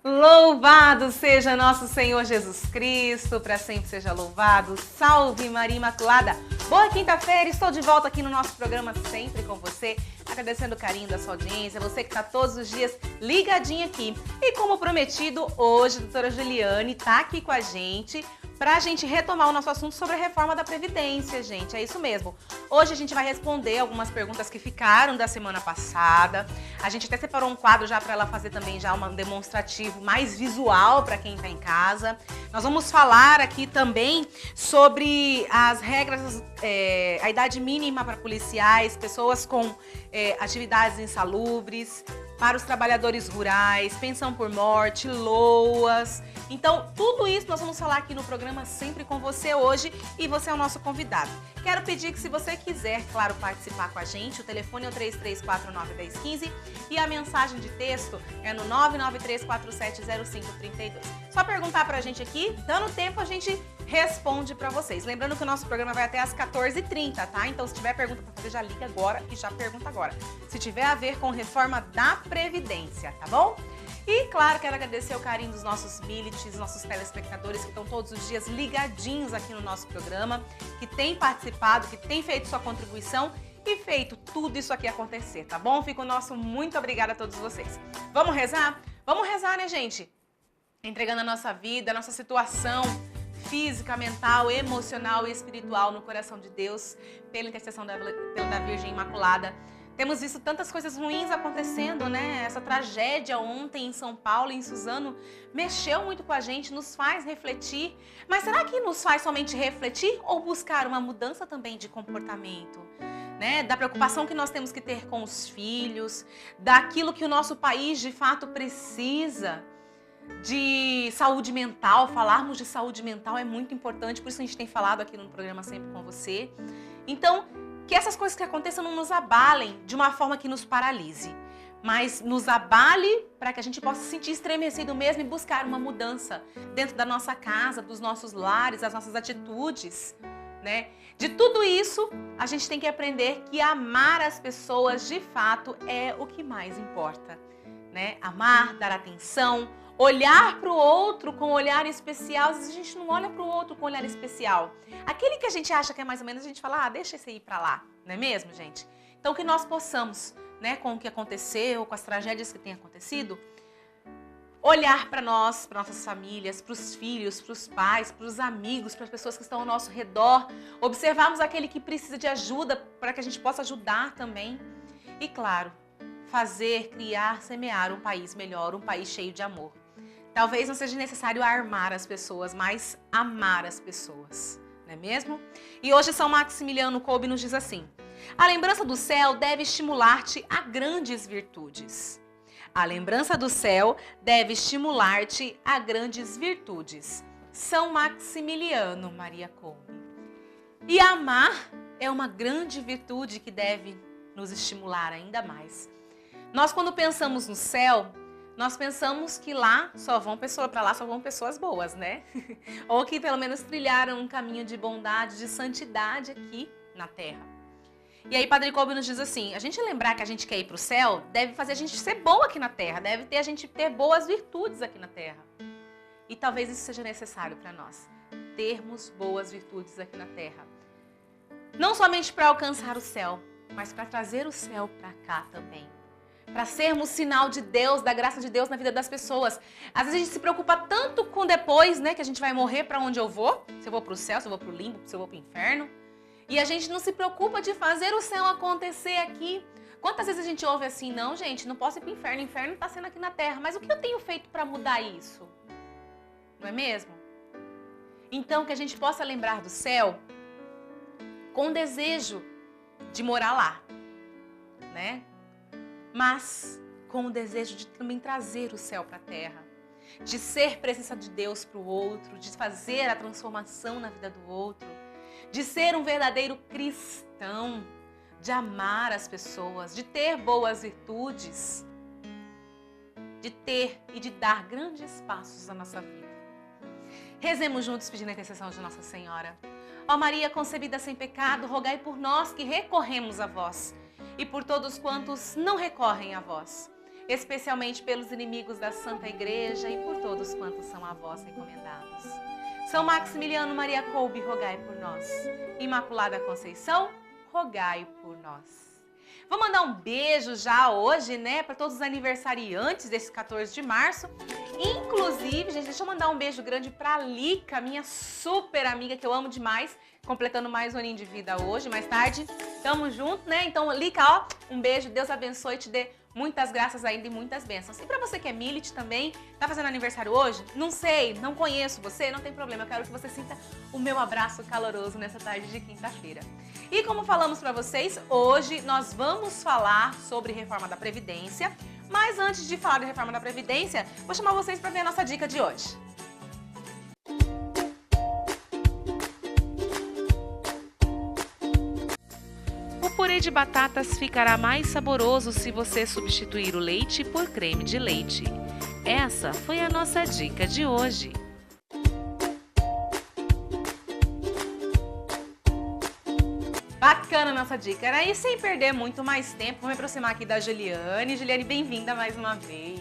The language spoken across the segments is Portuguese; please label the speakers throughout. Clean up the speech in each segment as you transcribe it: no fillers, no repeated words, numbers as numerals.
Speaker 1: Louvado seja nosso Senhor Jesus Cristo, para sempre seja louvado. Salve Maria Imaculada. Boa quinta-feira, estou de volta aqui no nosso programa Sempre com você, agradecendo o carinho da sua audiência, você que está todos os dias ligadinho aqui. E como prometido, hoje a doutora Juliane está aqui com a gente para a gente retomar o nosso assunto sobre a reforma da Previdência, gente. É isso mesmo. Hoje a gente vai responder algumas perguntas que ficaram da semana passada. A gente até separou um quadro já para ela fazer também já um demonstrativo mais visual para quem está em casa. Nós vamos falar aqui também sobre as regras, a idade mínima para policiais, pessoas com atividades insalubres, para os trabalhadores rurais, pensão por morte, LOAS. Então, tudo isso nós vamos falar aqui no programa Sempre com você hoje e você é o nosso convidado. Quero pedir que se você quiser, claro, participar com a gente, o telefone é o 3349-1015 e a mensagem de texto é no 993470532. Só perguntar pra gente aqui, dando tempo a gente responde pra vocês. Lembrando que o nosso programa vai até às 14h30, tá? Então, se tiver pergunta pra fazer, já liga agora e já pergunta agora. Se tiver a ver com reforma da Previdência, tá bom? E, claro, quero agradecer o carinho dos nossos milites, nossos telespectadores que estão todos os dias ligadinhos aqui no nosso programa, que têm participado, que têm feito sua contribuição e feito tudo isso aqui acontecer, tá bom? Fica o nosso muito obrigada a todos vocês. Vamos rezar? Vamos rezar, né, gente? Entregando a nossa vida, a nossa situação física, mental, emocional e espiritual no coração de Deus, pela intercessão da Virgem Imaculada. Temos visto tantas coisas ruins acontecendo, né? Essa tragédia ontem em São Paulo, em Suzano, mexeu muito com a gente, nos faz refletir. Mas será que nos faz somente refletir ou buscar uma mudança também de comportamento? Né? Da preocupação que nós temos que ter com os filhos, daquilo que o nosso país de fato precisa. De saúde mental, falarmos de saúde mental é muito importante, por isso a gente tem falado aqui no programa Sempre com você. Então, que essas coisas que aconteçam não nos abalem de uma forma que nos paralise, mas nos abale para que a gente possa se sentir estremecido mesmo e buscar uma mudança dentro da nossa casa, dos nossos lares, das nossas atitudes, né? De tudo isso, a gente tem que aprender que amar as pessoas de fato é o que mais importa, né? Amar, dar atenção, olhar para o outro com um olhar especial. Às vezes a gente não olha para o outro com um olhar especial. Aquele que a gente acha que é mais ou menos, a gente fala, deixa esse ir para lá. Não é mesmo, gente? Então que nós possamos, né, com o que aconteceu, com as tragédias que têm acontecido, olhar para nós, para nossas famílias, para os filhos, para os pais, para os amigos, para as pessoas que estão ao nosso redor, observarmos aquele que precisa de ajuda para que a gente possa ajudar também. E claro, fazer, criar, semear um país melhor, um país cheio de amor. Talvez não seja necessário armar as pessoas, mas amar as pessoas, não é mesmo? E hoje São Maximiliano Kolbe nos diz assim: a lembrança do céu deve estimular-te a grandes virtudes. A lembrança do céu deve estimular-te a grandes virtudes. São Maximiliano Maria Kolbe. E amar é uma grande virtude que deve nos estimular ainda mais. Nós, quando pensamos no céu, nós pensamos que lá só vão pessoas boas, né? Ou que pelo menos trilharam um caminho de bondade, de santidade aqui na Terra. E aí Padre Kolbe nos diz assim, a gente lembrar que a gente quer ir para o céu, deve fazer a gente ser boa aqui na Terra, deve ter a gente ter boas virtudes aqui na Terra. E talvez isso seja necessário para nós, termos boas virtudes aqui na Terra. Não somente para alcançar o céu, mas para trazer o céu para cá também. Para sermos sinal de Deus, da graça de Deus na vida das pessoas. Às vezes a gente se preocupa tanto com depois, né, que a gente vai morrer, para onde eu vou, se eu vou para o céu, se eu vou para o limbo, se eu vou para o inferno. E a gente não se preocupa de fazer o céu acontecer aqui. Quantas vezes a gente ouve assim, não, gente, não posso ir para o inferno está sendo aqui na terra. Mas o que eu tenho feito para mudar isso? Não é mesmo? Então, que a gente possa lembrar do céu com desejo de morar lá, né? Mas com o desejo de também trazer o céu para a terra, de ser presença de Deus para o outro, de fazer a transformação na vida do outro, de ser um verdadeiro cristão, de amar as pessoas, de ter boas virtudes, de ter e de dar grandes passos na nossa vida. Rezemos juntos pedindo a intercessão de Nossa Senhora. Ó Maria concebida sem pecado, rogai por nós que recorremos a vós e por todos quantos não recorrem a vós. especialmente pelos inimigos da Santa Igreja e por todos quantos são a vós encomendados. São Maximiliano Maria Kolbe, rogai por nós. Imaculada Conceição, rogai por nós. Vou mandar um beijo já hoje, né, para todos os aniversariantes desse 14 de março. Inclusive, gente, deixa eu mandar um beijo grande pra Lica, minha super amiga que eu amo demais, completando mais um aninho de vida hoje, mais tarde. Tamo junto, né? Então, Lica, ó, um beijo, Deus abençoe, te dê muitas graças ainda e muitas bênçãos. E pra você que é Milit também, tá fazendo aniversário hoje? Não sei, não conheço você, não tem problema. Eu quero que você sinta o meu abraço caloroso nessa tarde de quinta-feira. E como falamos pra vocês, hoje nós vamos falar sobre reforma da Previdência. Mas antes de falar de reforma da Previdência, vou chamar vocês para ver a nossa dica de hoje. O purê de batatas ficará mais saboroso se você substituir o leite por creme de leite. Essa foi a nossa dica de hoje. Bacana a nossa dica, né? E sem perder muito mais tempo, vou me aproximar aqui da Juliane. Juliane, bem-vinda mais uma vez.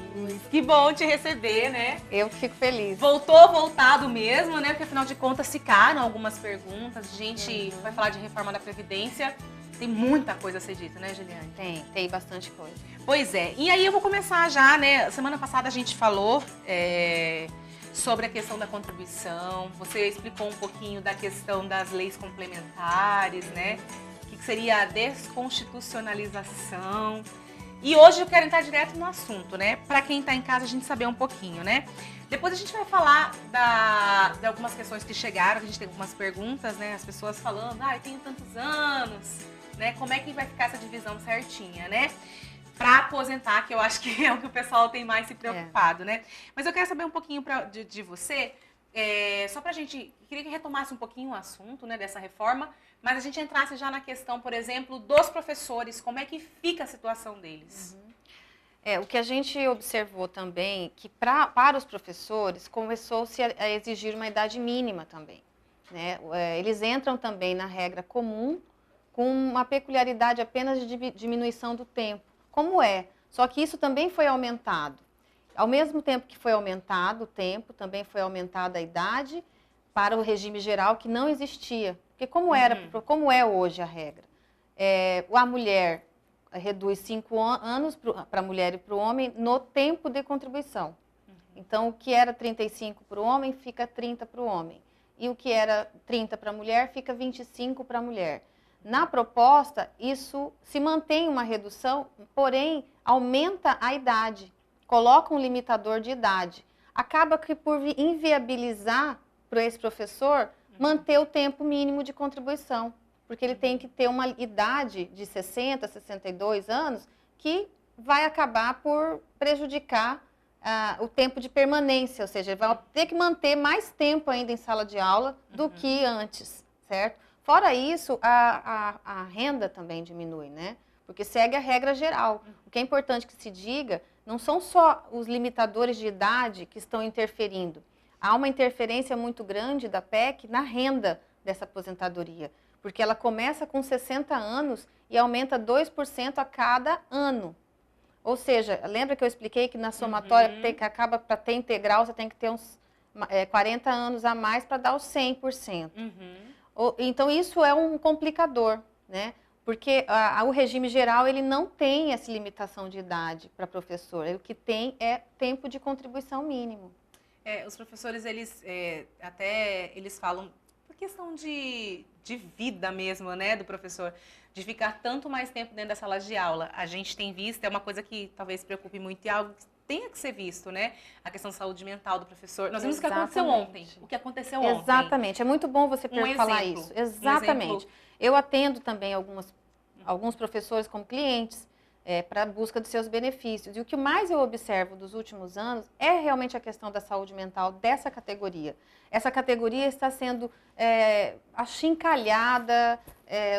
Speaker 1: Que bom te receber, né?
Speaker 2: Eu fico feliz.
Speaker 1: Voltado mesmo, né? Porque afinal de contas ficaram algumas perguntas. A gente vai falar de reforma da Previdência. Tem muita coisa a ser dita, né, Juliane?
Speaker 2: Tem bastante coisa.
Speaker 1: Pois é. E aí eu vou começar já, né? Semana passada a gente falou sobre a questão da contribuição, você explicou um pouquinho da questão das leis complementares, né? O que seria a desconstitucionalização. E hoje eu quero entrar direto no assunto, né? Para quem está em casa a gente saber um pouquinho, né? Depois a gente vai falar de algumas questões que chegaram, a gente tem algumas perguntas, né? As pessoas falando, eu tenho tantos anos, né? Como é que vai ficar essa divisão certinha, né? Para aposentar, que eu acho que é o que o pessoal tem mais se preocupado, né? Mas eu quero saber um pouquinho de você, só para a gente, queria que retomasse um pouquinho o assunto, né, dessa reforma, mas a gente entrasse já na questão, por exemplo, dos professores, como é que fica a situação deles?
Speaker 2: O que a gente observou também, que para os professores, começou-se a exigir uma idade mínima também, né? Eles entram também na regra comum, com uma peculiaridade apenas de diminuição do tempo. Como é? Só que isso também foi aumentado. Ao mesmo tempo que foi aumentado o tempo, também foi aumentada a idade para o regime geral que não existia. Porque como é hoje a regra? A mulher reduz 5 anos para a mulher e para o homem no tempo de contribuição. Então, o que era 35 para o homem, fica 30 para o homem. E o que era 30 para a mulher, fica 25 para a mulher. Na proposta, isso se mantém uma redução, porém, aumenta a idade, coloca um limitador de idade. Acaba que por inviabilizar para esse professor manter o tempo mínimo de contribuição, porque ele tem que ter uma idade de 60, 62 anos, que vai acabar por prejudicar o tempo de permanência, ou seja, ele vai ter que manter mais tempo ainda em sala de aula do que antes, certo? Fora isso, a renda também diminui, né? Porque segue a regra geral. O que é importante que se diga, não são só os limitadores de idade que estão interferindo. Há uma interferência muito grande da PEC na renda dessa aposentadoria, porque ela começa com 60 anos e aumenta 2% a cada ano. Ou seja, lembra que eu expliquei que na somatória, que acaba para ter integral, você tem que ter uns 40 anos a mais para dar os 100%. Então, isso é um complicador, né? Porque o regime geral, ele não tem essa limitação de idade para professor. O que tem é tempo de contribuição mínimo.
Speaker 1: Os professores, eles falam, por questão de vida mesmo, né, do professor, de ficar tanto mais tempo dentro da sala de aula. A gente tem visto, é uma coisa que talvez preocupe muito e algo que tenha que ser visto, né? A questão de saúde mental do professor. Nós vimos o que aconteceu ontem. O que aconteceu ontem.
Speaker 2: Exatamente. É muito bom você falar isso. Exatamente. Eu atendo também alguns professores como clientes para a busca de seus benefícios. E o que mais eu observo dos últimos anos é realmente a questão da saúde mental dessa categoria. Essa categoria está sendo achincalhada,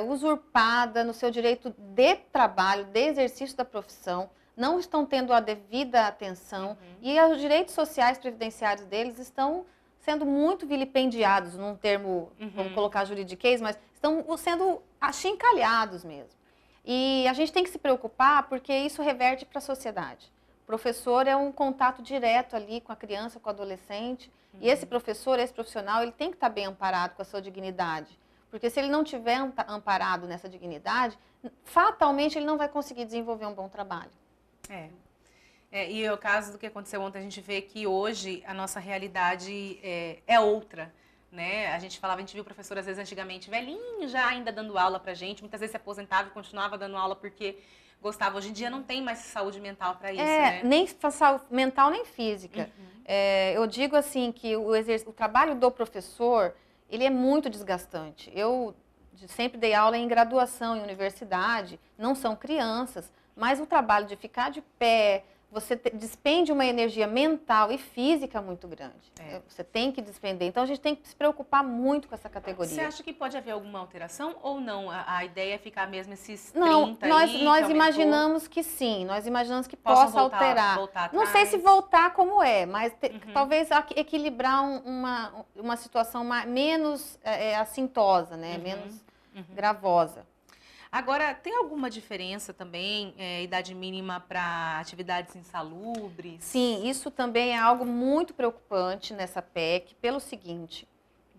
Speaker 2: usurpada no seu direito de trabalho, de exercício da profissão. Não estão tendo a devida atenção e os direitos sociais previdenciários deles estão sendo muito vilipendiados, num termo, vamos colocar juridiquês, mas estão sendo achincalhados mesmo. E a gente tem que se preocupar porque isso reverte para a sociedade. professor é um contato direto ali com a criança, com o adolescente. E esse professor, esse profissional, ele tem que estar bem amparado com a sua dignidade. Porque se ele não tiver amparado nessa dignidade, fatalmente ele não vai conseguir desenvolver um bom trabalho.
Speaker 1: E o caso do que aconteceu ontem, a gente vê que hoje a nossa realidade é outra. Né? A gente viu professor, às vezes, antigamente, velhinho, já ainda dando aula pra gente, muitas vezes se aposentava e continuava dando aula porque gostava. Hoje em dia não tem mais saúde mental para isso, né?
Speaker 2: Nem saúde mental, nem física. Eu digo assim que o trabalho do professor, ele é muito desgastante. Eu sempre dei aula em graduação, em universidade, não são crianças, mas o trabalho de ficar de pé, você despende uma energia mental e física muito grande. Você tem que despender. Então, a gente tem que se preocupar muito com essa categoria.
Speaker 1: Você acha que pode haver alguma alteração ou não? A ideia é ficar mesmo esses 30
Speaker 2: não, nós imaginamos que sim. Nós imaginamos que possa alterar. Não sei se voltar como mas talvez equilibrar uma situação menos assintosa, né? Menos gravosa.
Speaker 1: Agora, tem alguma diferença também, idade mínima para atividades insalubres?
Speaker 2: Sim, isso também é algo muito preocupante nessa PEC, pelo seguinte,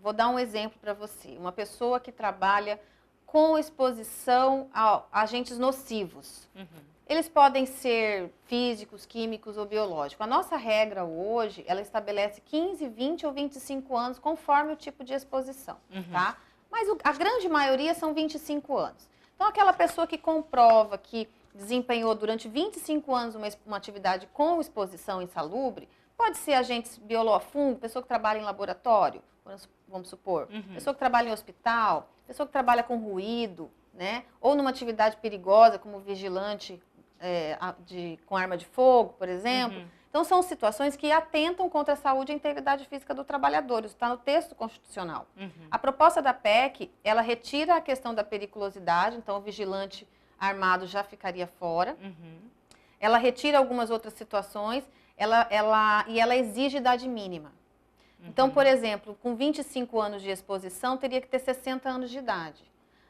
Speaker 2: vou dar um exemplo para você. Uma pessoa que trabalha com exposição a agentes nocivos. Eles podem ser físicos, químicos ou biológicos. A nossa regra hoje, ela estabelece 15, 20 ou 25 anos, conforme o tipo de exposição, tá? Mas a grande maioria são 25 anos. Então, aquela pessoa que comprova que desempenhou durante 25 anos uma atividade com exposição insalubre, pode ser agentes biológicos, pessoa que trabalha em laboratório, vamos supor, pessoa que trabalha em hospital, pessoa que trabalha com ruído, né? Ou numa atividade perigosa, como vigilante com arma de fogo, por exemplo. Então, são situações que atentam contra a saúde e a integridade física do trabalhador. Isso está no texto constitucional. A proposta da PEC, ela retira a questão da periculosidade, então o vigilante armado já ficaria fora. Ela retira algumas outras situações e ela exige idade mínima. Então, por exemplo, com 25 anos de exposição, teria que ter 60 anos de idade.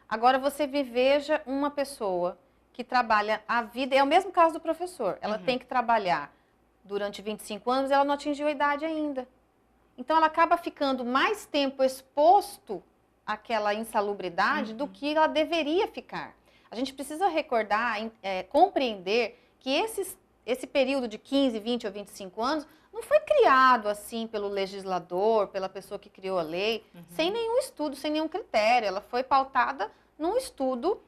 Speaker 2: Agora, você veja uma pessoa que trabalha a vida, é o mesmo caso do professor, ela tem que trabalhar durante 25 anos, ela não atingiu a idade ainda. Então, ela acaba ficando mais tempo exposto àquela insalubridade do que ela deveria ficar. A gente precisa recordar, compreender que esse período de 15, 20 ou 25 anos não foi criado assim pelo legislador, pela pessoa que criou a lei, sem nenhum estudo, sem nenhum critério. Ela foi pautada num estudo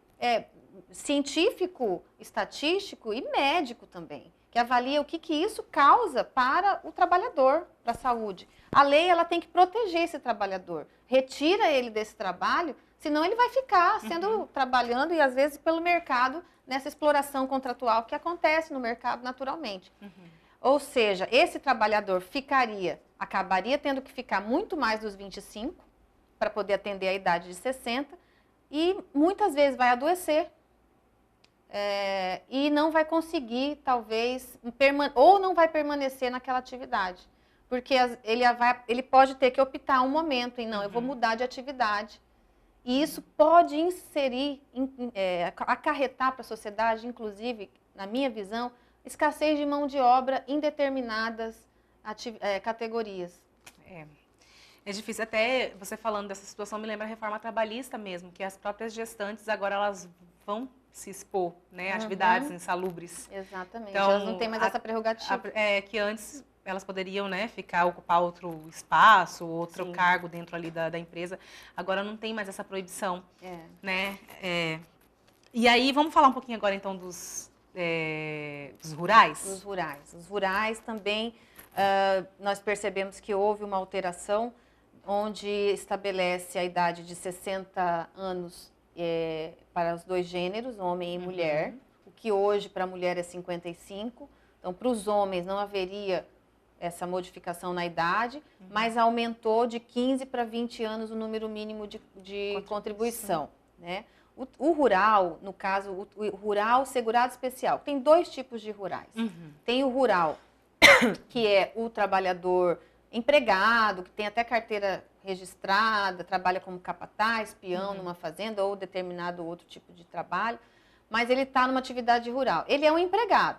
Speaker 2: científico, estatístico e médico também, que avalia o que isso causa para o trabalhador, para a saúde. A lei, ela tem que proteger esse trabalhador. Retira ele desse trabalho, senão ele vai ficar trabalhando e, às vezes, pelo mercado, nessa exploração contratual que acontece no mercado naturalmente. Ou seja, esse trabalhador acabaria tendo que ficar muito mais dos 25 para poder atender a idade de 60 e muitas vezes vai adoecer. E não vai conseguir, talvez, ou não vai permanecer naquela atividade. Porque ele pode ter que optar um momento em, não, eu vou mudar de atividade. E isso pode acarretar para a sociedade, inclusive, na minha visão, escassez de mão de obra em determinadas categorias.
Speaker 1: É difícil, até você falando dessa situação me lembra a reforma trabalhista mesmo, que as próprias gestantes agora elas vão se expor, né, atividades insalubres.
Speaker 2: Exatamente, então, elas não têm mais essa prerrogativa.
Speaker 1: Que antes elas poderiam, né, ocupar outro espaço, outro cargo dentro ali da empresa. Agora não tem mais essa proibição, né? E aí, vamos falar um pouquinho agora, então, dos rurais?
Speaker 2: Dos rurais. Os rurais também, nós percebemos que houve uma alteração onde estabelece a idade de 60 anos para os dois gêneros, homem e mulher, o que hoje para a mulher é 55. Então, para os homens não haveria essa modificação na idade, mas aumentou de 15 para 20 anos o número mínimo de contribuição. Né? O rural, no caso, o rural segurado especial, tem dois tipos de rurais. Tem o rural, que é o trabalhador empregado, que tem até carteira registrada, trabalha como capataz, peão numa fazenda ou determinado outro tipo de trabalho, mas ele está numa atividade rural. Ele é um empregado,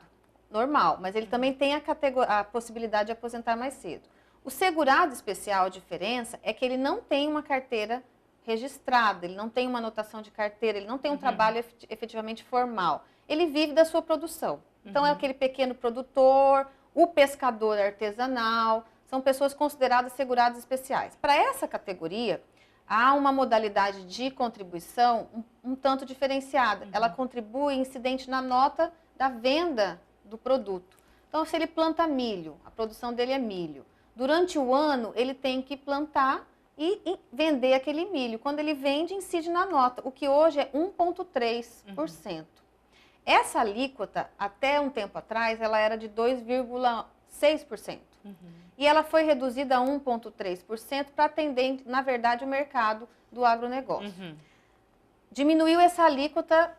Speaker 2: normal, mas ele também tem a possibilidade de aposentar mais cedo. O segurado especial, a diferença é que ele não tem uma carteira registrada, ele não tem uma anotação de carteira, ele não tem um trabalho efetivamente formal. Ele vive da sua produção. Então, é aquele pequeno produtor, o pescador artesanal, são pessoas consideradas segurados especiais. Para essa categoria, há uma modalidade de contribuição um tanto diferenciada. Ela contribui incidente na nota da venda do produto. Então, se ele planta milho, a produção dele é milho. Durante o ano, ele tem que plantar e vender aquele milho. Quando ele vende, incide na nota, o que hoje é 1,3%. Essa alíquota, até um tempo atrás, ela era de 2,6%. E ela foi reduzida a 1,3% para atender, na verdade, o mercado do agronegócio. Diminuiu essa alíquota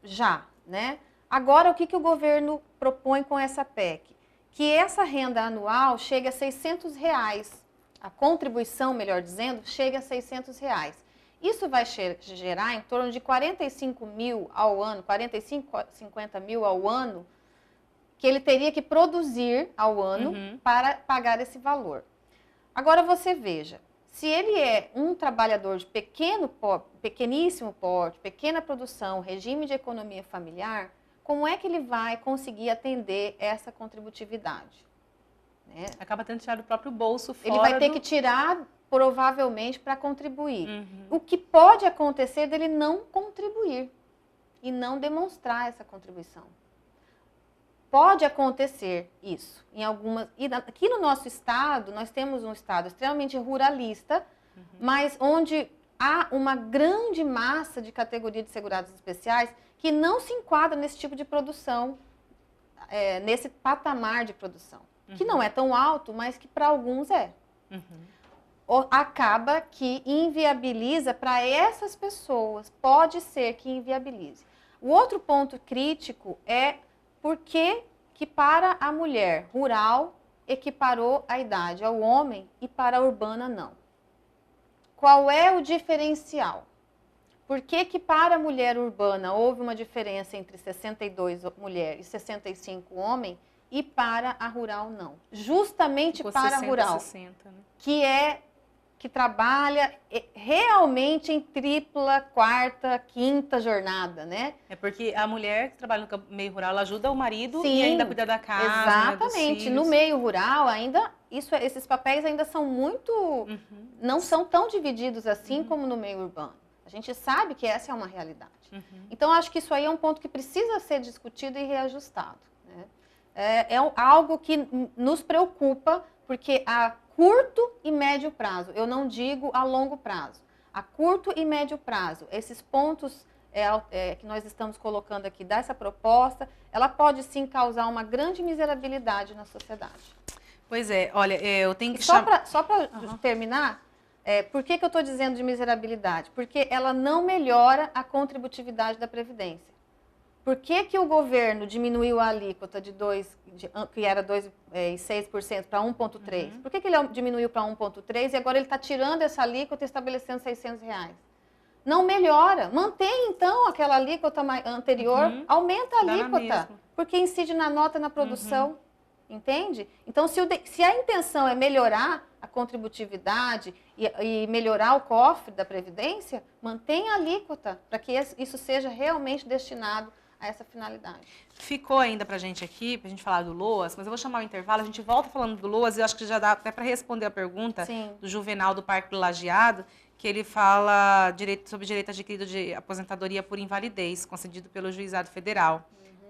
Speaker 2: já, né? Agora, o que o governo propõe com essa PEC? Que essa renda anual chegue a R$600. A contribuição, melhor dizendo, chega a R$600. Isso vai gerar em torno de 45 mil ao ano, 45, 50 mil ao ano, que ele teria que produzir ao ano para pagar esse valor. Agora você veja, se ele é um trabalhador de pequeníssimo porte, pequena produção, regime de economia familiar, como é que ele vai conseguir atender essa contributividade? Né?
Speaker 1: Acaba tendo que tirar do próprio bolso fora.
Speaker 2: Ele vai ter que tirar, provavelmente, para contribuir. O que pode acontecer dele não contribuir e não demonstrar essa contribuição. Pode acontecer isso em algumas. E aqui no nosso estado, nós temos um estado extremamente ruralista, mas onde há uma grande massa de categoria de segurados especiais que não se enquadra nesse tipo de produção, nesse patamar de produção, que não é tão alto, mas que para alguns é. Acaba que inviabiliza para essas pessoas, pode ser que inviabilize. O outro ponto crítico é por que para a mulher rural equiparou a idade ao homem e para a urbana não. Qual é o diferencial? Por que para a mulher urbana houve uma diferença entre 62 mulher e 65 homem e para a rural não? Justamente
Speaker 1: Ficou
Speaker 2: para
Speaker 1: 60,
Speaker 2: a rural,
Speaker 1: 60, né?
Speaker 2: que trabalha realmente em tripla, quarta, quinta jornada, né?
Speaker 1: É porque a mulher que trabalha no meio rural, ela ajuda o marido
Speaker 2: Sim,
Speaker 1: e ainda cuida da casa,
Speaker 2: exatamente.
Speaker 1: Né, dos filhos.
Speaker 2: No meio rural, ainda esses papéis ainda são muito... não são tão divididos assim como no meio urbano. A gente sabe que essa é uma realidade. Então, acho que isso aí é um ponto que precisa ser discutido e reajustado. Né? É algo que nos preocupa, porque a curto e médio prazo, eu não digo a longo prazo, a curto e médio prazo, esses pontos que nós estamos colocando aqui dessa proposta, ela pode sim causar uma grande miserabilidade na sociedade.
Speaker 1: Pois é, olha, eu tenho que
Speaker 2: Só para terminar, por que eu estou dizendo de miserabilidade? Porque ela não melhora a contributividade da Previdência. Por que o governo diminuiu a alíquota que era 2,6% para 1,3%? Por que ele diminuiu para 1,3% e agora ele está tirando essa alíquota e estabelecendo R$600? Não melhora. Mantém, então, aquela alíquota anterior, aumenta a alíquota, porque incide na nota, na produção. Entende? Então, se a intenção é melhorar a contributividade e melhorar o cofre da Previdência, mantenha a alíquota para que isso seja realmente destinado a essa finalidade.
Speaker 1: Ficou ainda pra gente aqui, pra gente falar do LOAS, mas eu vou chamar o intervalo, a gente volta falando do LOAS e eu acho que já dá até para responder a pergunta do Juvenal do Parque do Lajeado, que ele fala sobre direito adquirido de aposentadoria por invalidez, concedido pelo Juizado Federal.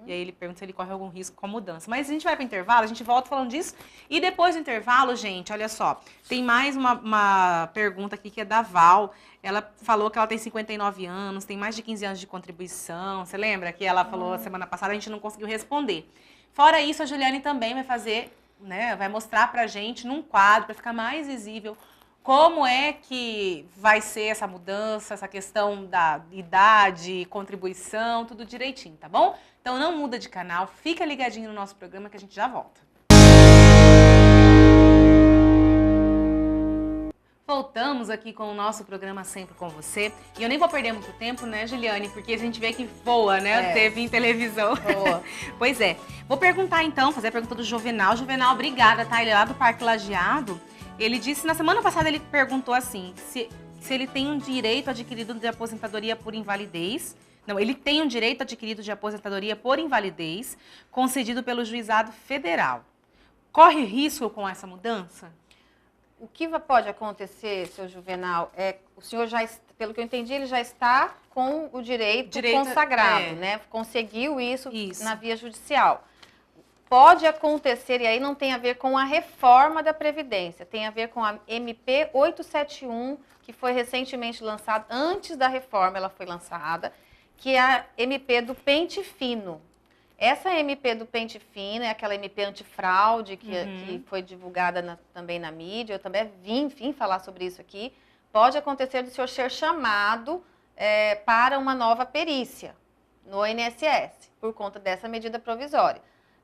Speaker 1: E aí ele pergunta se ele corre algum risco com a mudança. Mas a gente vai para o intervalo, a gente volta falando disso. E depois do intervalo, gente, olha só, tem mais uma pergunta aqui que é da Val. Ela falou que ela tem 59 anos, tem mais de 15 anos de contribuição. Você lembra que ela falou semana passada, a gente não conseguiu responder. Fora isso, a Juliane também vai fazer, né, vai mostrar para a gente num quadro, para ficar mais visível, como é que vai ser essa mudança, essa questão da idade, contribuição, tudo direitinho, tá bom? Então não muda de canal, fica ligadinho no nosso programa que a gente já volta. Voltamos. voltamos aqui com o nosso programa Sempre com Você. E eu nem vou perder muito tempo, né, Juliane? Porque a gente vê que voa, né? Teve em televisão.
Speaker 2: Boa.
Speaker 1: Pois é. Vou perguntar então, fazer a pergunta do Juvenal. Juvenal, obrigada, tá? Ele é lá do Parque Lajeado. Ele disse, na semana passada ele perguntou assim, se ele tem um direito adquirido de aposentadoria por invalidez. Não, ele tem um direito adquirido de aposentadoria por invalidez concedido pelo Juizado Federal. Corre risco com essa mudança?
Speaker 2: O que pode acontecer, seu Juvenal, o senhor já, pelo que eu entendi, ele já está com o direito consagrado, né? Conseguiu isso na via judicial. Pode acontecer, e aí não tem a ver com a reforma da Previdência, tem a ver com a MP 871, que foi recentemente lançada, antes da reforma ela foi lançada, que é a MP do pente fino. Essa MP do pente fino é aquela MP antifraude que foi divulgada também na mídia. Eu também vim falar sobre isso aqui. Pode acontecer do senhor ser chamado para uma nova perícia no INSS, por conta dessa medida provisória.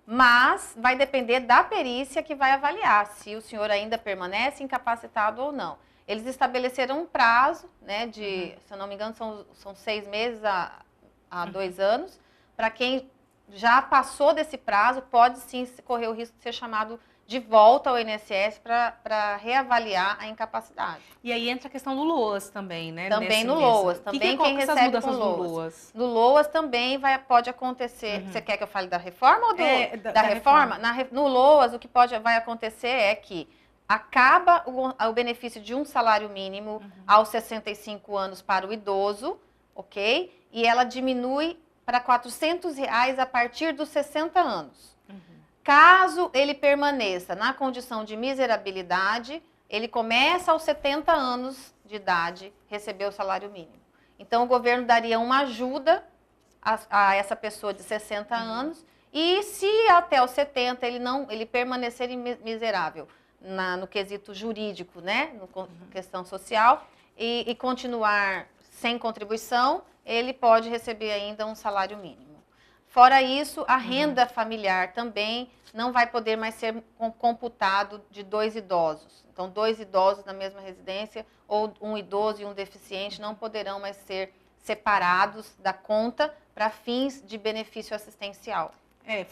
Speaker 2: Mas vai depender da perícia que vai avaliar se o senhor ainda permanece incapacitado ou não. Eles estabeleceram um prazo, né, se eu não me engano, são 6 meses a 2 anos, para quem já passou desse prazo, pode sim correr o risco de ser chamado de volta ao INSS para reavaliar a incapacidade.
Speaker 1: E aí entra a questão do LOAS também, né?
Speaker 2: Também no LOAS. Também quem recebe com LOAS. No LOAS também pode acontecer. Você quer que eu fale da reforma ou da reforma? No LOAS, o que vai acontecer é que acaba o benefício de um salário mínimo aos 65 anos para o idoso, ok? E ela diminui para R$ 400 a partir dos 60 anos. Caso ele permaneça na condição de miserabilidade, ele começa aos 70 anos de idade receber o salário mínimo. Então, o governo daria uma ajuda a essa pessoa de 60 anos e se até os 70 ele permanecer miserável no quesito jurídico, né, na questão social, e continuar sem contribuição, ele pode receber ainda um salário mínimo. Fora isso, a renda familiar também não vai poder mais ser computado de 2 idosos. Então, 2 idosos na mesma residência ou um idoso e um deficiente não poderão mais ser separados da conta para fins de benefício assistencial.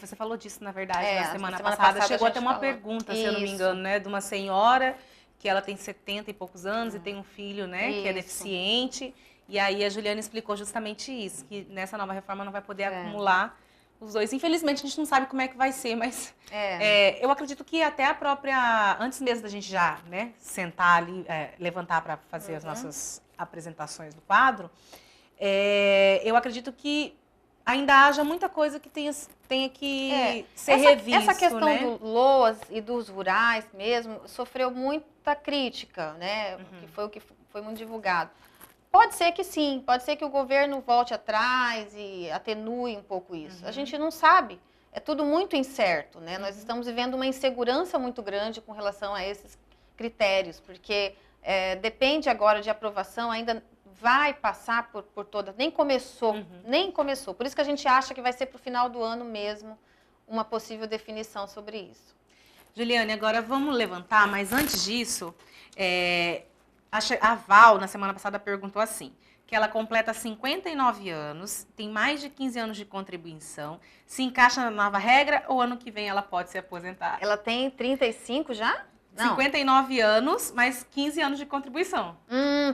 Speaker 1: Você falou disso, na verdade, na semana passada. Chegou até uma pergunta, se eu não me engano, né, de uma senhora que ela tem 70 e poucos anos e tem um filho, né, que é deficiente. E aí a Juliana explicou justamente isso, que nessa nova reforma não vai poder acumular os dois. Infelizmente, a gente não sabe como é que vai ser, mas eu acredito que até a própria... Antes mesmo da gente já, né, sentar ali, levantar para fazer as nossas apresentações do quadro, eu acredito que ainda haja muita coisa que tenha que ser revisto. Essa questão, né,
Speaker 2: do LOAS e dos rurais mesmo sofreu muita crítica, né, que foi muito divulgado. Pode ser que sim, pode ser que o governo volte atrás e atenue um pouco isso. A gente não sabe, é tudo muito incerto, né? Nós estamos vivendo uma insegurança muito grande com relação a esses critérios, porque depende agora de aprovação, ainda vai passar por toda, nem começou. Por isso que a gente acha que vai ser para o final do ano mesmo uma possível definição sobre isso.
Speaker 1: Juliane, agora vamos levantar, mas antes disso, a Val, na semana passada, perguntou assim, que ela completa 59 anos, tem mais de 15 anos de contribuição, se encaixa na nova regra ou ano que vem ela pode se aposentar?
Speaker 2: Ela tem 35 já? Não.
Speaker 1: 59 anos, mais 15 anos de contribuição.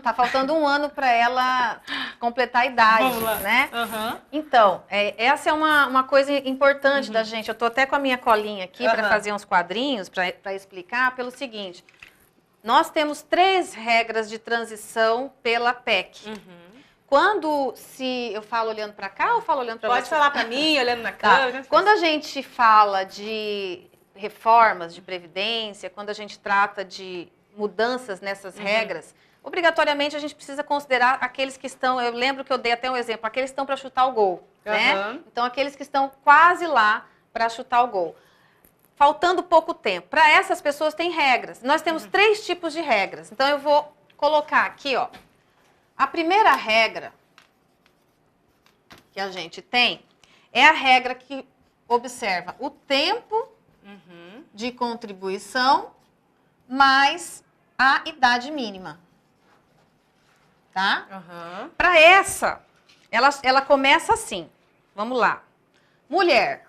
Speaker 2: Tá faltando um ano para ela completar a idade, né? Então, essa é uma coisa importante da gente. Eu tô até com a minha colinha aqui para fazer uns quadrinhos, para explicar, pelo seguinte... Nós temos 3 regras de transição pela PEC. Se eu falo olhando para cá ou falo olhando para você?
Speaker 1: Pode falar para mim, olhando na câmera.
Speaker 2: Quando a gente fala de reformas de previdência, quando a gente trata de mudanças nessas regras, obrigatoriamente a gente precisa considerar aqueles que estão, eu lembro que eu dei até um exemplo, aqueles que estão para chutar o gol, né? Então, aqueles que estão quase lá para chutar o gol. Faltando pouco tempo. Para essas pessoas tem regras. Nós temos 3 tipos de regras. Então, eu vou colocar aqui, ó. A primeira regra que a gente tem é a regra que observa o tempo de contribuição mais a idade mínima. tá?
Speaker 1: Uhum.
Speaker 2: Para essa, ela começa assim. Vamos lá. Mulher.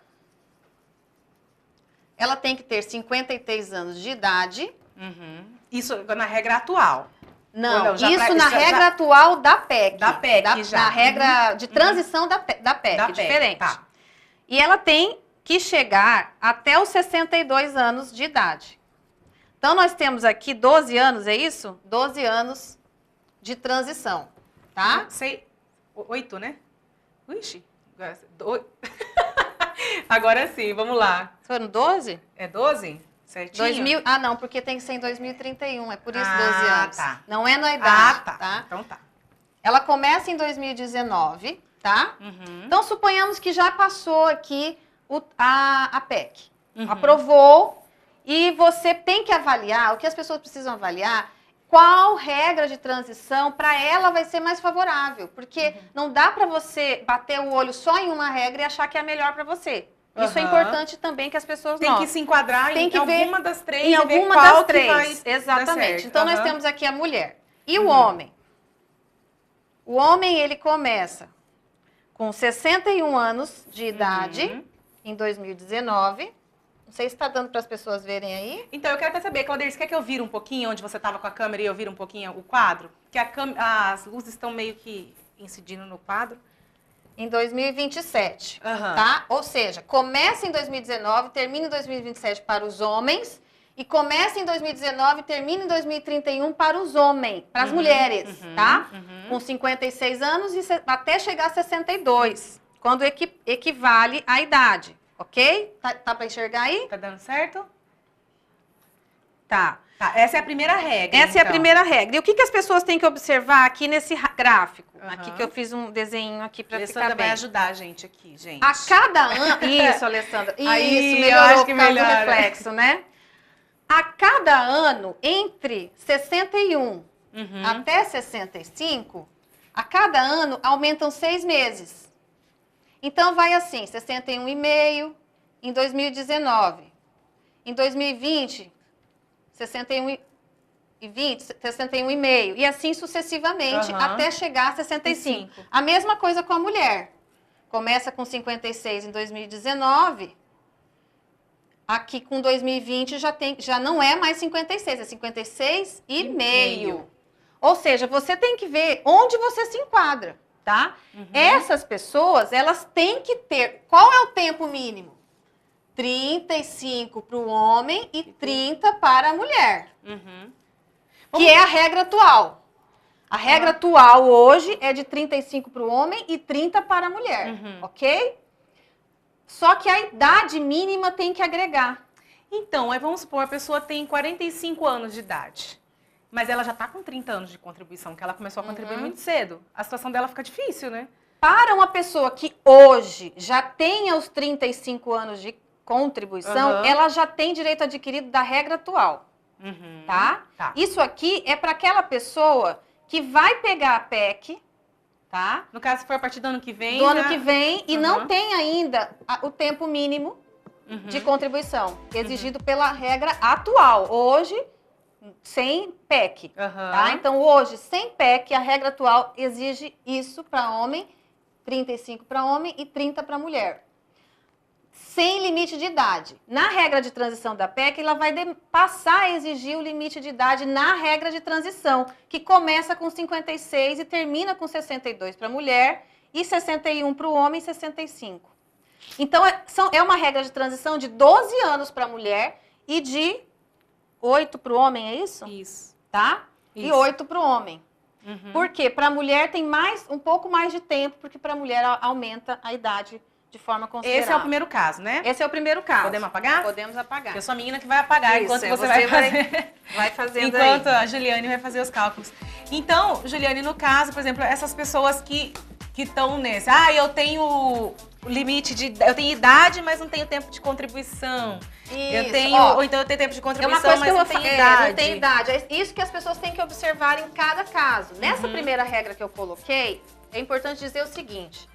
Speaker 2: Ela tem que ter 53 anos de idade.
Speaker 1: Uhum. Isso na regra atual.
Speaker 2: Não,
Speaker 1: já
Speaker 2: isso
Speaker 1: pra-
Speaker 2: na
Speaker 1: já-
Speaker 2: regra atual da PEC.
Speaker 1: Da PEC já.
Speaker 2: Na regra de transição da PEC,
Speaker 1: Da PEC,
Speaker 2: diferente.
Speaker 1: tá.
Speaker 2: E ela tem que chegar até os 62 anos de idade. Então, nós temos aqui 12 anos, é isso? 12 anos de transição, tá?
Speaker 1: Sei. 8, né? Ixi. Agora sim, vamos lá.
Speaker 2: Foram 12?
Speaker 1: É 12? Certinho?
Speaker 2: 2000, não, porque tem que ser em 2031, é por isso 12
Speaker 1: Ah,
Speaker 2: anos.
Speaker 1: tá.
Speaker 2: Não é na idade,
Speaker 1: tá. Então tá.
Speaker 2: Ela começa em 2019, tá?
Speaker 1: Uhum.
Speaker 2: Então, suponhamos que já passou aqui a PEC.
Speaker 1: Uhum.
Speaker 2: Aprovou e você tem que avaliar, o que as pessoas precisam avaliar, qual regra de transição para ela vai ser mais favorável. Porque não dá para você bater o olho só em uma regra e achar que é a melhor para você. Isso é
Speaker 1: Aham.
Speaker 2: importante também que as pessoas
Speaker 1: Tem que se enquadrar
Speaker 2: Tem
Speaker 1: em
Speaker 2: que ver
Speaker 1: alguma das três
Speaker 2: em
Speaker 1: e ver
Speaker 2: alguma
Speaker 1: qual
Speaker 2: das
Speaker 1: que
Speaker 2: três.
Speaker 1: vai dar
Speaker 2: Exatamente.
Speaker 1: certo.
Speaker 2: Então, nós
Speaker 1: Aham.
Speaker 2: temos aqui a mulher. E o homem? O homem, ele começa com 61 anos de idade,
Speaker 1: Uhum.
Speaker 2: em 2019. Não sei se está dando para as pessoas verem aí.
Speaker 1: Então, eu quero até saber, Claudir, você quer que eu vire um pouquinho onde você estava com a câmera e eu vire um pouquinho o quadro? Porque as luzes estão meio que incidindo no quadro.
Speaker 2: Em 2027,
Speaker 1: Aham.
Speaker 2: tá? Ou seja, começa em 2019, termina em 2027 para os homens e começa em 2019 e termina em 2031 para os homens, para as mulheres, tá?
Speaker 1: Uhum.
Speaker 2: Com 56 anos e até chegar a 62, quando equivale à idade, ok? Tá para enxergar aí?
Speaker 1: Tá dando certo?
Speaker 2: Tá.
Speaker 1: Tá, essa é a primeira regra.
Speaker 2: Essa é a
Speaker 1: então.
Speaker 2: primeira regra. E o que as pessoas têm que observar aqui nesse gráfico?
Speaker 1: Aham.
Speaker 2: Aqui que eu fiz um desenho aqui para
Speaker 1: A
Speaker 2: ficar
Speaker 1: Alessandra
Speaker 2: bem.
Speaker 1: vai ajudar a gente aqui, gente.
Speaker 2: A cada ano... Isso, Alessandra.
Speaker 1: Aí,
Speaker 2: Isso,
Speaker 1: eu acho
Speaker 2: melhorou
Speaker 1: que
Speaker 2: por causa do
Speaker 1: melhora.
Speaker 2: reflexo, né? A cada ano, entre 61
Speaker 1: Uhum.
Speaker 2: até 65, a cada ano aumentam 6 meses. Então, vai assim, 61,5 em 2019. Em 2020, 61,5. E assim sucessivamente,
Speaker 1: Aham.
Speaker 2: até chegar a 65. A mesma coisa com a mulher. Começa com 56 em 2019. Aqui com 2020 já não é mais 56, é 56 e meio. Ou seja, você tem que ver onde você se enquadra, tá?
Speaker 1: Uhum.
Speaker 2: Essas pessoas, elas têm que ter... Qual é o tempo mínimo? 35 para o homem e 30 para a mulher,
Speaker 1: Uhum.
Speaker 2: que é a regra atual. A regra atual hoje é de 35 para o homem e 30 para a mulher,
Speaker 1: Uhum.
Speaker 2: ok? Só que a idade mínima tem que agregar.
Speaker 1: Então, aí vamos supor, a pessoa tem 45 anos de idade. Mas ela já está com 30 anos de contribuição, que ela começou a contribuir muito cedo. A situação dela fica difícil, né?
Speaker 2: Para uma pessoa que hoje já tenha os 35 anos de contribuição,
Speaker 1: Aham.
Speaker 2: ela já tem direito adquirido da regra atual,
Speaker 1: Uhum.
Speaker 2: tá?
Speaker 1: Tá.
Speaker 2: Isso aqui é para aquela pessoa que vai pegar a PEC, tá?
Speaker 1: No caso, se for a partir do ano que vem...
Speaker 2: Do ano
Speaker 1: né?
Speaker 2: que vem e
Speaker 1: Aham.
Speaker 2: não tem ainda o tempo mínimo
Speaker 1: Uhum.
Speaker 2: de contribuição exigido pela regra atual. Hoje, sem PEC.
Speaker 1: Aham.
Speaker 2: Tá? Então, hoje, sem PEC, a regra atual exige isso para homem, 35 para homem e 30 para mulher. Sem limite de idade. Na regra de transição da PEC, ela vai passar a exigir o limite de idade na regra de transição, que começa com 56 e termina com 62 para a mulher e 61 para o homem e 65. Então, é uma regra de transição de 12 anos para a mulher e de 8 para o homem, é isso?
Speaker 1: Isso.
Speaker 2: Tá? E
Speaker 1: Isso.
Speaker 2: 8 para o homem.
Speaker 1: Uhum.
Speaker 2: Por quê? Para a mulher tem um pouco mais de tempo, porque para a mulher aumenta a idade de forma considerável.
Speaker 1: Esse é o primeiro caso, né?
Speaker 2: Esse é o primeiro caso.
Speaker 1: Podemos apagar?
Speaker 2: Podemos apagar.
Speaker 1: Eu sou a menina que vai apagar
Speaker 2: Isso,
Speaker 1: enquanto
Speaker 2: é,
Speaker 1: você
Speaker 2: você
Speaker 1: vai fazer.
Speaker 2: Vai fazendo
Speaker 1: Enquanto
Speaker 2: aí.
Speaker 1: a Juliane vai fazer os cálculos. Então, Juliane, no caso, por exemplo, essas pessoas que estão nesse. Ah, eu tenho o limite de... Eu tenho idade, mas não tenho tempo de contribuição. Eu
Speaker 2: Isso,
Speaker 1: tenho...
Speaker 2: ó,
Speaker 1: ou então eu tenho tempo de
Speaker 2: é uma
Speaker 1: contribuição,
Speaker 2: coisa
Speaker 1: mas
Speaker 2: que eu
Speaker 1: não
Speaker 2: vou
Speaker 1: tenho
Speaker 2: falar.
Speaker 1: idade.
Speaker 2: Não tem idade. É isso que as pessoas têm que observar em cada caso. Nessa primeira regra que eu coloquei, é importante dizer o seguinte.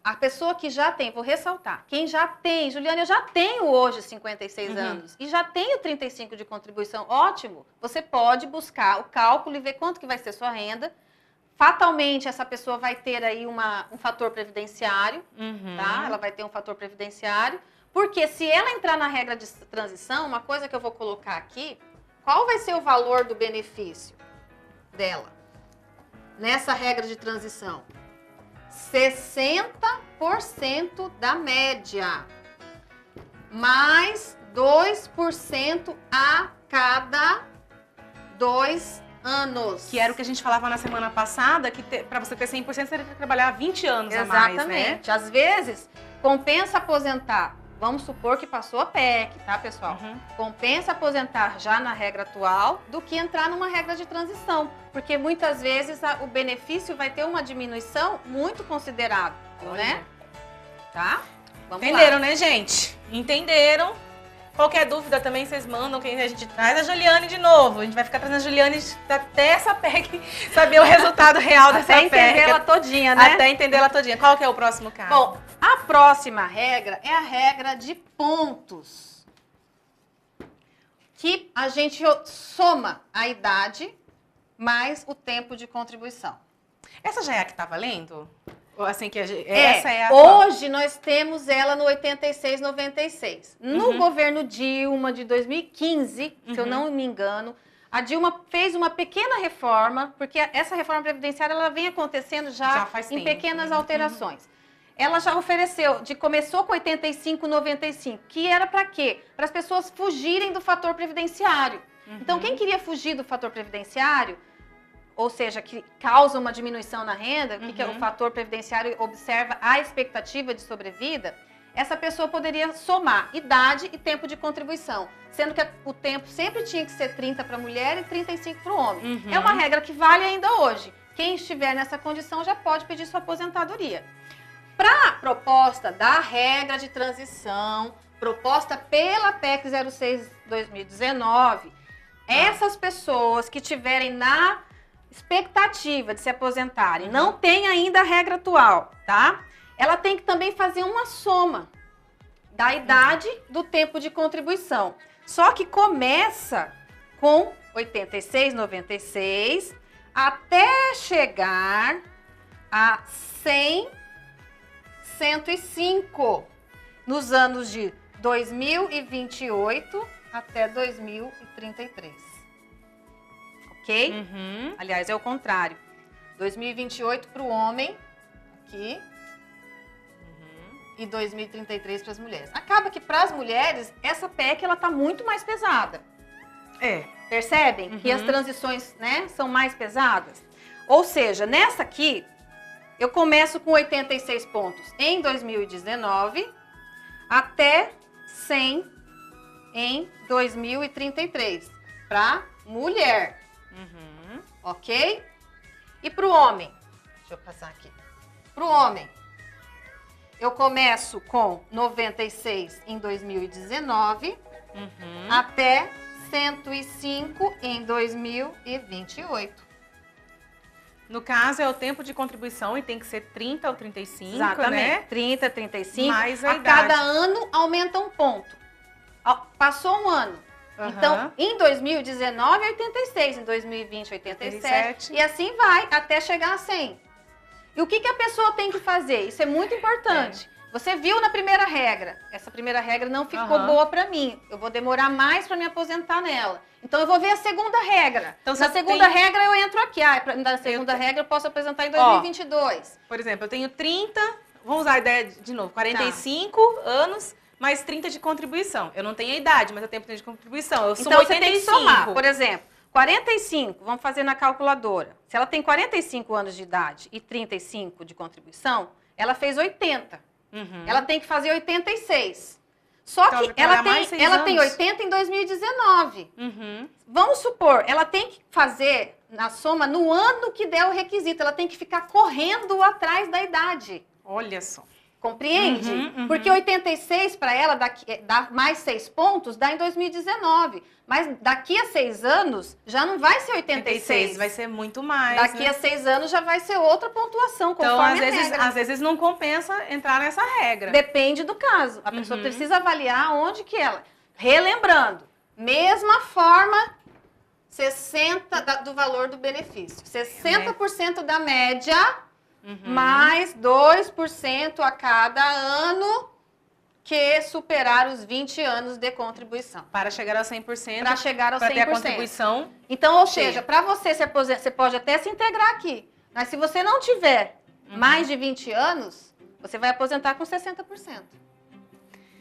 Speaker 2: A pessoa que já tem, vou ressaltar, quem já tem, Juliana, eu já tenho hoje 56 anos e já tenho 35 de contribuição, ótimo. Você pode buscar o cálculo e ver quanto que vai ser sua renda. Fatalmente, essa pessoa vai ter aí um fator previdenciário, tá? Ela vai ter um fator previdenciário, porque se ela entrar na regra de transição, uma coisa que eu vou colocar aqui, qual vai ser o valor do benefício dela nessa regra de transição? 60% da média, mais 2% a cada 2 anos.
Speaker 1: Que era o que a gente falava na semana passada, que para você ter 100% você teria que trabalhar 20 anos a mais, né?
Speaker 2: Exatamente. Às vezes, compensa aposentar. Vamos supor que passou a PEC, tá, pessoal? Compensa aposentar já na regra atual do que entrar numa regra de transição. Porque muitas vezes o benefício vai ter uma diminuição muito considerável, né? Tá? Vamos
Speaker 1: Entenderam,
Speaker 2: lá.
Speaker 1: né, gente? Entenderam? Qualquer dúvida também, vocês mandam, quem a gente traz a Juliane de novo. A gente vai ficar trazendo a Juliane até essa PEC, saber o resultado real dessa PEC.
Speaker 2: Até entender ela todinha, né?
Speaker 1: Até entender ela todinha. Qual que é o próximo caso?
Speaker 2: Bom, a próxima regra é a regra de pontos. Que a gente soma a idade mais o tempo de contribuição.
Speaker 1: Essa já é a que tá valendo? Ou assim que essa é a
Speaker 2: hoje nós temos ela no 86,96. No governo Dilma de 2015, se eu não me engano, a Dilma fez uma pequena reforma, porque essa reforma previdenciária ela vem acontecendo já
Speaker 1: faz
Speaker 2: em
Speaker 1: tempo,
Speaker 2: pequenas alterações. Ela já ofereceu, começou com 85,95, que era para quê? Para as pessoas fugirem do fator previdenciário. Então, quem queria fugir do fator previdenciário, ou seja, que causa uma diminuição na renda, que é o fator previdenciário observa a expectativa de sobrevida, essa pessoa poderia somar idade e tempo de contribuição, sendo que o tempo sempre tinha que ser 30 para a mulher e 35 para o homem. É uma regra que vale ainda hoje. Quem estiver nessa condição já pode pedir sua aposentadoria. Para a proposta da regra de transição, proposta pela PEC 06/2019, essas pessoas que tiverem na expectativa de se aposentarem, não tem ainda a regra atual, tá? Ela tem que também fazer uma soma da idade do tempo de contribuição. Só que começa com 86,96 até chegar a 105 nos anos de 2028 até 2033. Ok? Aliás, é o contrário. 2028 para o homem, aqui, e 2033 para as mulheres. Acaba que para as mulheres, essa PEC ela tá muito mais pesada. Percebem que as transições, né, são mais pesadas? Ou seja, nessa aqui, eu começo com 86 pontos em 2019 até 100 em 2033 para mulher. Ok? E para o homem? Deixa eu passar aqui. Para o homem, eu começo com 96 em 2019 até 105 em 2028.
Speaker 1: No caso, é o tempo de contribuição e tem que ser 30 ou 35,
Speaker 2: Exatamente.
Speaker 1: né?
Speaker 2: 30, 35.
Speaker 1: Mais a
Speaker 2: cada
Speaker 1: idade.
Speaker 2: ano aumenta um ponto. Passou um ano. Então, em 2019, 86. Em 2020, 87. E assim vai, até chegar a 100. E o que a pessoa tem que fazer? Isso é muito importante. Você viu na primeira regra. Essa primeira regra não ficou boa para mim. Eu vou demorar mais para me aposentar nela. Então, eu vou ver a segunda regra. Então, na segunda regra, eu entro aqui. Na segunda regra, eu posso aposentar em 2022.
Speaker 1: Por exemplo, eu tenho 30... Vamos usar a ideia de novo. 45 anos... mais 30 de contribuição. Eu não tenho a idade, mas eu tenho 30 de contribuição. Eu sumo
Speaker 2: então,
Speaker 1: 85.
Speaker 2: Você tem que somar. Por exemplo, 45, vamos fazer na calculadora. Se ela tem 45 anos de idade e 35 de contribuição, ela fez 80. Ela tem que fazer 86. Só então, que ela tem 80 em 2019. Vamos supor, ela tem que fazer na soma no ano que der o requisito. Ela tem que ficar correndo atrás da idade.
Speaker 1: Olha só.
Speaker 2: Compreende? Porque 86 para ela dá mais 6 pontos, dá em 2019. Mas daqui a 6 anos já não vai ser 86.
Speaker 1: Vai ser muito mais.
Speaker 2: Daqui a 6 anos já vai ser outra pontuação, conforme
Speaker 1: então,
Speaker 2: a regra.
Speaker 1: às vezes não compensa entrar nessa regra.
Speaker 2: Depende do caso. A pessoa precisa avaliar onde que ela... Relembrando, mesma forma, 60% do valor do benefício. 60% da média... mais 2% a cada ano que superar os 20 anos de contribuição.
Speaker 1: Para chegar ao 100%.
Speaker 2: Para chegar ao 100%.
Speaker 1: Para ter a contribuição.
Speaker 2: Então, ou seja, para você se aposentar, você pode até se integrar aqui. Mas se você não tiver mais de 20 anos, você vai aposentar com 60%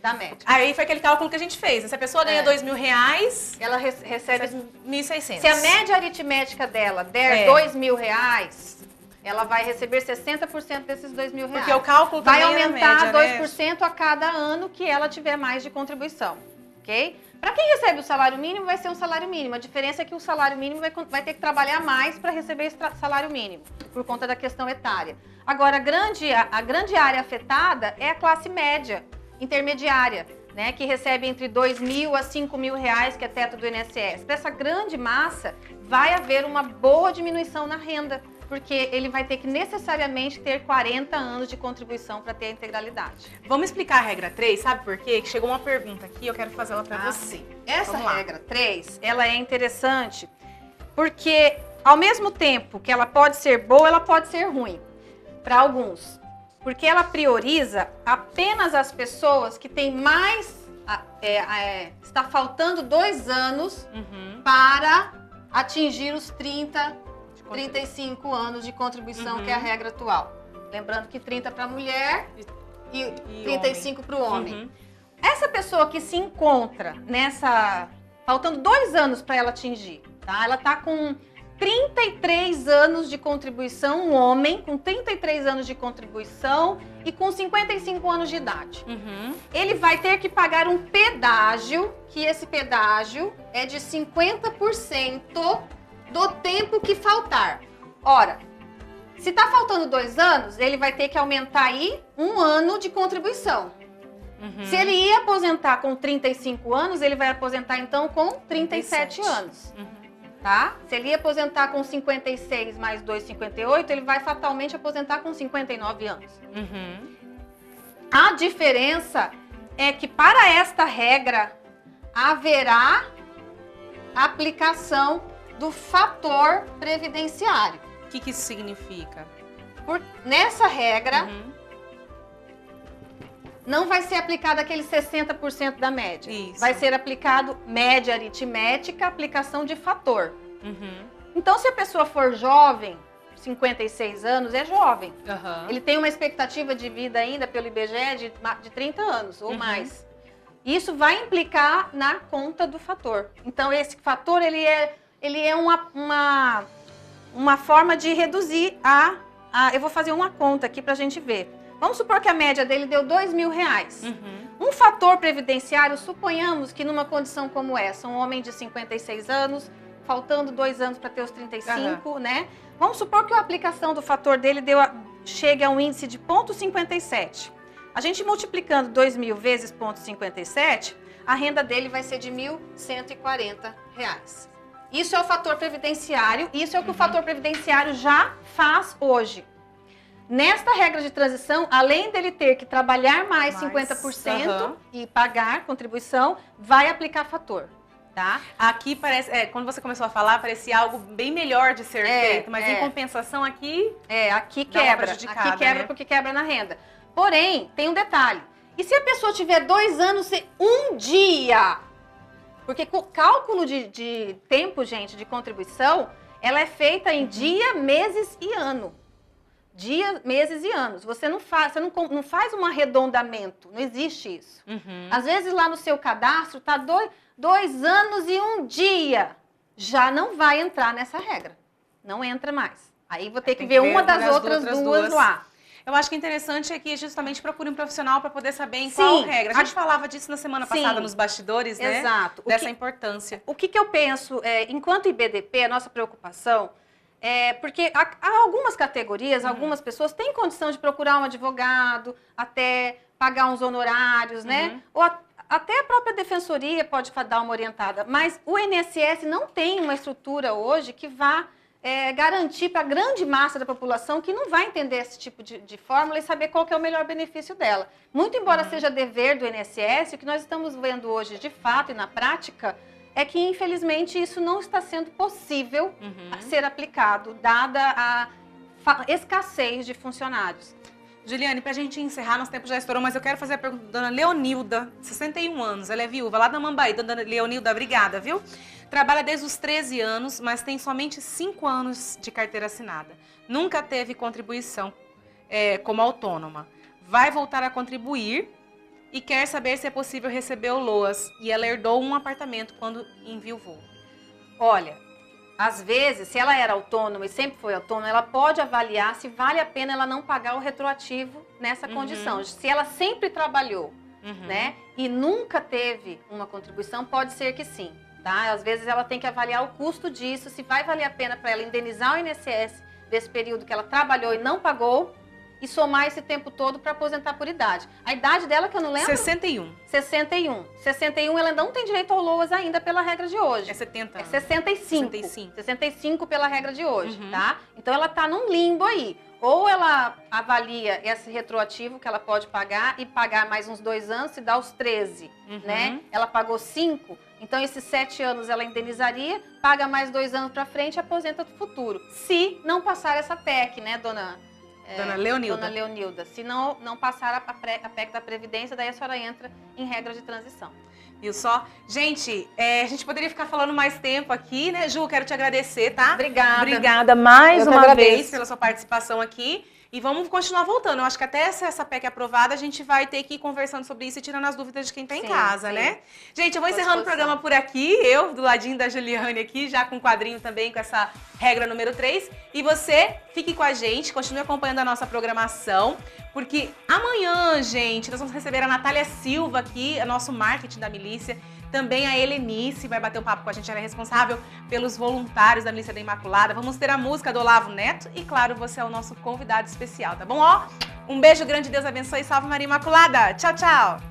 Speaker 2: da média.
Speaker 1: Aí foi aquele cálculo que a gente fez. Se a pessoa ganha R$2.000...
Speaker 2: ela recebe
Speaker 1: 1.600.
Speaker 2: Se a média aritmética dela der R$2.000... ela vai receber 60% desses R$2.000.
Speaker 1: Porque o cálculo
Speaker 2: vai
Speaker 1: também
Speaker 2: aumentar
Speaker 1: média,
Speaker 2: 2% a cada ano que ela tiver mais de contribuição, ok? Para quem recebe o salário mínimo, vai ser um salário mínimo. A diferença é que o salário mínimo vai ter que trabalhar mais para receber esse salário mínimo, por conta da questão etária. Agora, a grande área afetada é a classe média, intermediária, né, que recebe entre R$2.000 a R$5.000, que é teto do INSS. Para essa grande massa, vai haver uma boa diminuição na renda, porque ele vai ter que necessariamente ter 40 anos de contribuição para ter a integralidade.
Speaker 1: Vamos explicar a regra 3, sabe por quê? Que chegou uma pergunta aqui, eu quero fazer ela para você.
Speaker 2: Essa regra 3, ela é interessante porque, ao mesmo tempo que ela pode ser boa, ela pode ser ruim para alguns. Porque ela prioriza apenas as pessoas que têm mais... está faltando 2 anos para atingir os 35 anos de contribuição, que é a regra atual. Lembrando que 30 para a mulher e 35 para o homem. Essa pessoa que se encontra faltando 2 anos para ela atingir, tá? Ela está com 33 anos de contribuição, um homem com 33 anos de contribuição e com 55 anos de idade. Ele vai ter que pagar um pedágio, que esse pedágio é de 50% do tempo que faltar. Ora, se está faltando 2 anos, ele vai ter que aumentar aí 1 ano de contribuição. Se ele ia aposentar com 35 anos, ele vai aposentar então com 37 anos. Tá? Se ele ia aposentar com 56 mais 2, 58, ele vai fatalmente aposentar com 59 anos. A diferença é que para esta regra haverá aplicação do fator previdenciário.
Speaker 1: O que isso significa?
Speaker 2: Nessa regra, não vai ser aplicado aquele 60% da média.
Speaker 1: Isso.
Speaker 2: Vai ser aplicado média aritmética, aplicação de fator. Então, se a pessoa for jovem, 56 anos, é jovem. Ele tem uma expectativa de vida ainda, pelo IBGE, de 30 anos ou mais. Isso vai implicar na conta do fator. Então, esse fator, ele é uma forma de reduzir eu vou fazer uma conta aqui para a gente ver. Vamos supor que a média dele deu R$2.000. Um fator previdenciário, suponhamos que numa condição como essa, um homem de 56 anos, faltando 2 anos para ter os 35, né? Vamos supor que a aplicação do fator dele chegue a um índice de 0,57. A gente multiplicando 2.000 vezes 0,57, a renda dele vai ser de R$1.140. Isso é o fator previdenciário, isso é o que o fator previdenciário já faz hoje. Nesta regra de transição, além dele ter que trabalhar mais 50% e pagar contribuição, vai aplicar fator, tá?
Speaker 1: Aqui parece, quando você começou a falar, parecia algo bem melhor de ser feito, mas em compensação aqui...
Speaker 2: aqui quebra,
Speaker 1: né?
Speaker 2: Porque quebra na renda. Porém, tem um detalhe, e se a pessoa tiver 2 anos e 1 dia? Porque o cálculo de tempo, gente, de contribuição, ela é feita em dia, meses e ano. Dia, meses e anos. Você não faz um arredondamento, não existe isso. Às vezes lá no seu cadastro está 2 anos e 1 dia. Já não vai entrar nessa regra. Não entra mais. Aí vou ter que ver uma das outras duas lá.
Speaker 1: Eu acho que interessante é que justamente procure um profissional para poder saber em qual regra. A gente falava disso na semana passada nos bastidores, né?
Speaker 2: Exato.
Speaker 1: Dessa importância.
Speaker 2: O que eu penso, enquanto IBDP, a nossa preocupação Porque há algumas categorias, algumas pessoas têm condição de procurar um advogado, até pagar uns honorários, né? Ou até a própria defensoria pode dar uma orientada. Mas o INSS não tem uma estrutura hoje que vá garantir para a grande massa da população que não vai entender esse tipo de fórmula e saber qual que é o melhor benefício dela. Muito embora seja dever do INSS, o que nós estamos vendo hoje de fato e na prática é que, infelizmente, isso não está sendo possível ser aplicado, dada a escassez de funcionários.
Speaker 1: Juliane, pra gente encerrar, nosso tempo já estourou, mas eu quero fazer a pergunta da dona Leonilda, 61 anos, ela é viúva, lá da Mambaí. Dona Leonilda, obrigada, viu? Trabalha desde os 13 anos, mas tem somente 5 anos de carteira assinada. Nunca teve contribuição como autônoma. Vai voltar a contribuir e quer saber se é possível receber o LOAS. E ela herdou um apartamento quando enviuvou.
Speaker 2: Olha, às vezes, se ela era autônoma e sempre foi autônoma, ela pode avaliar se vale a pena ela não pagar o retroativo nessa condição. Se ela sempre trabalhou, né, e nunca teve uma contribuição, pode ser que sim, tá? Às vezes ela tem que avaliar o custo disso, se vai valer a pena para ela indenizar o INSS desse período que ela trabalhou e não pagou, e somar esse tempo todo para aposentar por idade. A idade dela, que eu não lembro...
Speaker 1: 61.
Speaker 2: 61. 61, ela não tem direito ao LOAS ainda pela regra de hoje.
Speaker 1: É 70 anos.
Speaker 2: É 65. 65 pela regra de hoje, tá? Então ela tá num limbo aí. Ou ela avalia esse retroativo que ela pode pagar e pagar mais uns 2 anos, se dá os 13, né? Ela pagou 5, então esses 7 anos ela indenizaria, paga mais 2 anos para frente e aposenta no futuro. Se não passar essa PEC, né, dona Leonilda? Dona Leonilda. Se não passar a PEC da Previdência, daí a senhora entra em regra de transição.
Speaker 1: Viu só? Gente, a gente poderia ficar falando mais tempo aqui, né? Ju, quero te agradecer, tá?
Speaker 2: Obrigada.
Speaker 1: Obrigada mais uma vez pela sua participação aqui. E vamos continuar voltando. Eu acho que até essa PEC aprovada, a gente vai ter que ir conversando sobre isso e tirando as dúvidas de quem está em casa, né? Gente, eu vou encerrando o programa por aqui. Eu, do ladinho da Juliane aqui, já com um quadrinho também, com essa regra número 3. E você, fique com a gente, continue acompanhando a nossa programação. Porque amanhã, gente, nós vamos receber a Natália Silva aqui, a nosso marketing da milícia. Também a Helenice vai bater um papo com a gente, ela é responsável pelos voluntários da Milícia da Imaculada. Vamos ter a música do Olavo Neto e, claro, você é o nosso convidado especial, tá bom? Ó, um beijo grande, Deus abençoe e salve Maria Imaculada. Tchau, tchau!